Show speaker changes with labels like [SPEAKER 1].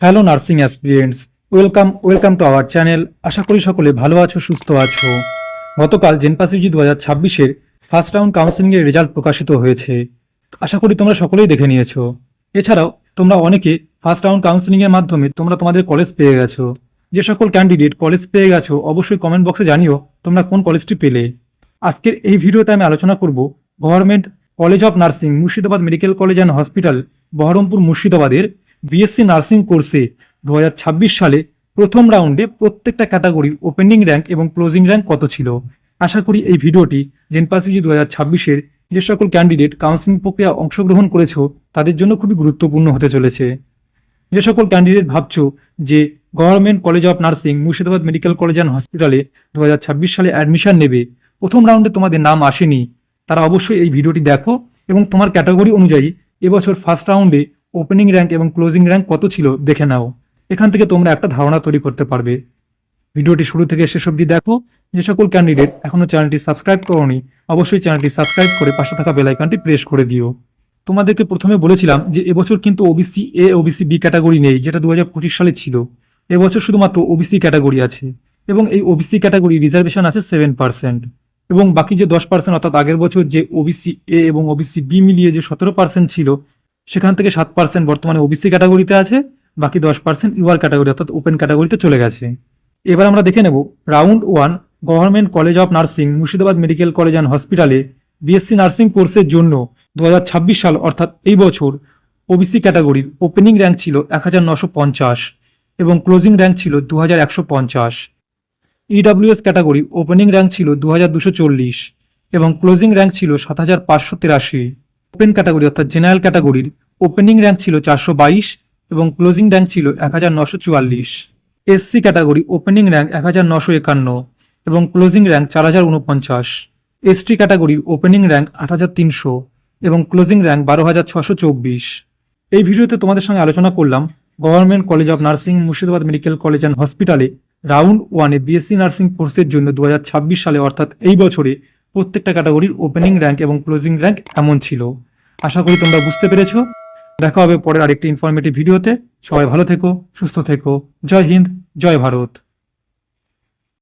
[SPEAKER 1] Hello nursing aspirants, welcome to our channel. আশা করি সকলে ভালো আছো, সুস্থ আছো। গতকাল জেনপাসিজি 2026-এর ফার্স্ট রাউন্ড কাউন্সিলিংয়ের রেজাল্ট প্রকাশিত হয়েছে। আশা করি তোমরা সকলেই দেখে নিয়েছো। এছাড়াও তোমরা অনেকে ফার্স্ট রাউন্ড কাউন্সিলিংয়ের মাধ্যমে তোমরা তোমাদের কলেজ পেয়ে গেছো। যে সকল ক্যান্ডিডেট কলেজ পেয়ে গেছো অবশ্যই কমেন্ট বক্সে জানিও তোমরা কোন কলেজটি পেলে। আজকের এই ভিডিওতে আমি আলোচনা করব government college of nursing Murshidabad medical college and hospital Baharampur মুর্শিদাবাদের বিএসসি নার্সিং কোর্সে 2026 সালে প্রথম রাউন্ডে প্রত্যেকটা ক্যাটাগরির ওপেনিং র্যাঙ্ক এবং ক্লোজিং র্যাঙ্ক কত ছিল। আশা করি এই ভিডিওটি জেনপাসিজি 2026-এর যে সকল ক্যান্ডিডেট কাউন্সিলিং প্রক্রিয়া অংশগ্রহণ করেছো তাদের জন্য খুবই গুরুত্বপূর্ণ হতে চলেছে। যে সকল ক্যান্ডিডেট ভাবছো যে government college of nursing Murshidabad medical college and হসপিটালে 2026 সালে অ্যাডমিশন নেবে, প্রথম রাউন্ডে তোমাদের নাম আসেনি, তারা অবশ্যই এই ভিডিওটি দেখো এবং তোমার ক্যাটাগরি অনুযায়ী এবছর ফার্স্ট রাউন্ডে ওপেনিং র্যাঙ্ক এবং ক্লোজিং র্যাঙ্ক কত ছিল দেখে নাও। এখান থেকে তোমরা একটা ধারণা তৈরি করতে পারবে। ভিডিওটি শুরু থেকে শেষ অবধি দেখো। যে সকল ক্যান্ডিডেট এখনো চ্যানেলটি সাবস্ক্রাইব করোনি অবশ্যই চ্যানেলটি সাবস্ক্রাইব করে পাশে থাকা বেল আইকনটি প্রেস করে দিও। তোমাদেরকে প্রথমে বলেছিলাম যে এবছর কিন্তু OBC A OBC B category নেই, যেটা 2025 সালে ছিল। এবছর শুধুমাত্র ওবিসি ক্যাটাগরি আছে এবং এই ওবিসি ক্যাটাগরি রিজার্ভেশন আছে 7%, এবং বাকি যে 10% অর্থাৎ আগের বছর যে ওবিসি এ এবং ওবিসি বি মিলিয়ে যে 17% ছিল সেখান থেকে 7% বর্তমানে ওবিসি ক্যাটাগরিতে আছে, বাকি 10% ইউআর ক্যাটাগরি অর্থাৎ ওপেন ক্যাটাগরিতে চলে গেছে। এবার আমরা দেখে নেব round 1 government college of nursing Murshidabad medical college and হসপিটালে বিএসসি নার্সিং কোর্সের জন্য 2026 সাল অর্থাৎ এই বছর ওবিসি ক্যাটাগরির ওপেনিং র্যাঙ্ক ছিল 1950 এবং ক্লোজিং র্যাঙ্ক ছিল 2150। ইডব্লিউএস ক্যাটাগরি ওপেনিং র্যাঙ্ক ছিল 2240 এবং ক্লোজিং র্যাঙ্ক ছিল 7583। ওপেন ক্যাটাগরি অর্থাৎ জেনারেল ক্যাটাগরির ওপেনিং র্যাঙ্ক ছিল 422 এবং ক্লোজিং র্যাঙ্ক ছিল 1944। এসসি ক্যাটাগরি ওপেনিং র্যাঙ্ক 1951 এবং ক্লোজিং র্যাঙ্ক 4049। এসটি ক্যাটাগরির ওপেনিং র্যাঙ্ক 8300 এবং ক্লোজিং র্যাঙ্ক 12624। এই ভিডিওতে তোমাদের সঙ্গে আলোচনা করলাম government college of nursing Murshidabad medical college and হসপিটালে রাউন্ড 1-এ বিএসসি নার্সিং কোর্সের জন্য 2026 সালে অর্থাৎ এই বছরে প্রত্যেকটা ক্যাটাগরির ওপেনিং র্যাঙ্ক এবং ক্লোজিং র্যাঙ্ক এমন ছিল। আশা করি তোমরা বুঝতে পেরেছো। দেখা হবে পরের আরেকটি ইনফরমেটিভ ভিডিওতে। সবাই ভালো থেকো, সুস্থ থেকো। জয় হিন্দ, জয় ভারত।